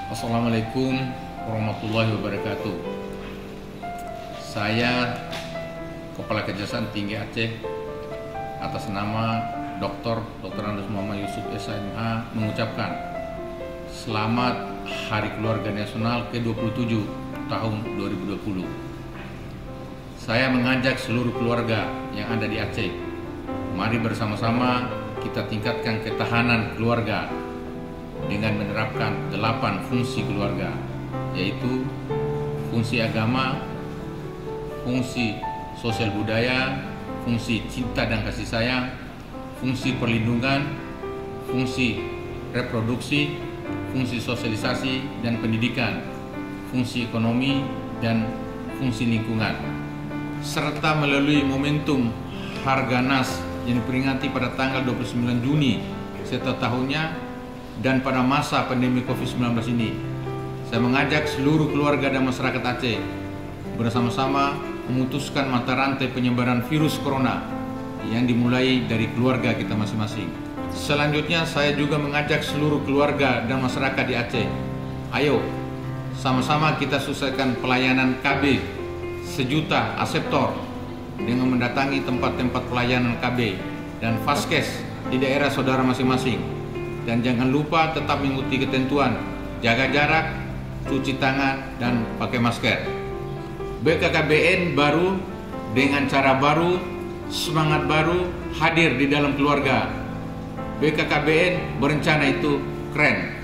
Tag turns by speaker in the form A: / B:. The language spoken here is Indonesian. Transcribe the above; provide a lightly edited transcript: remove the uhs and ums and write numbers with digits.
A: Assalamualaikum warahmatullahi wabarakatuh. Saya Kepala Kejaksaan Tinggi Aceh atas nama Dr. Andes Muhammad Yusuf SMH mengucapkan selamat Hari Keluarga Nasional ke-27 tahun 2020. Saya mengajak seluruh keluarga yang ada di Aceh, mari bersama-sama kita tingkatkan ketahanan keluarga dengan menerapkan 8 fungsi keluarga, yaitu fungsi agama, fungsi sosial budaya, fungsi cinta dan kasih sayang, fungsi perlindungan, fungsi reproduksi, fungsi sosialisasi dan pendidikan, fungsi ekonomi, dan fungsi lingkungan. Serta melalui momentum Harganas yang diperingati pada tanggal 29 Juni setiap tahunnya dan pada masa pandemi COVID-19 ini, saya mengajak seluruh keluarga dan masyarakat Aceh bersama-sama memutuskan mata rantai penyebaran virus corona yang dimulai dari keluarga kita masing-masing. Selanjutnya, saya juga mengajak seluruh keluarga dan masyarakat di Aceh, ayo sama-sama kita sukseskan pelayanan KB 1 juta aseptor dengan mendatangi tempat-tempat pelayanan KB dan Vaskes di daerah saudara masing-masing. Dan jangan lupa tetap mengikuti ketentuan, jaga jarak, cuci tangan, dan pakai masker. BKKBN baru dengan cara baru, semangat baru hadir di dalam keluarga. BKKBN berencana itu keren.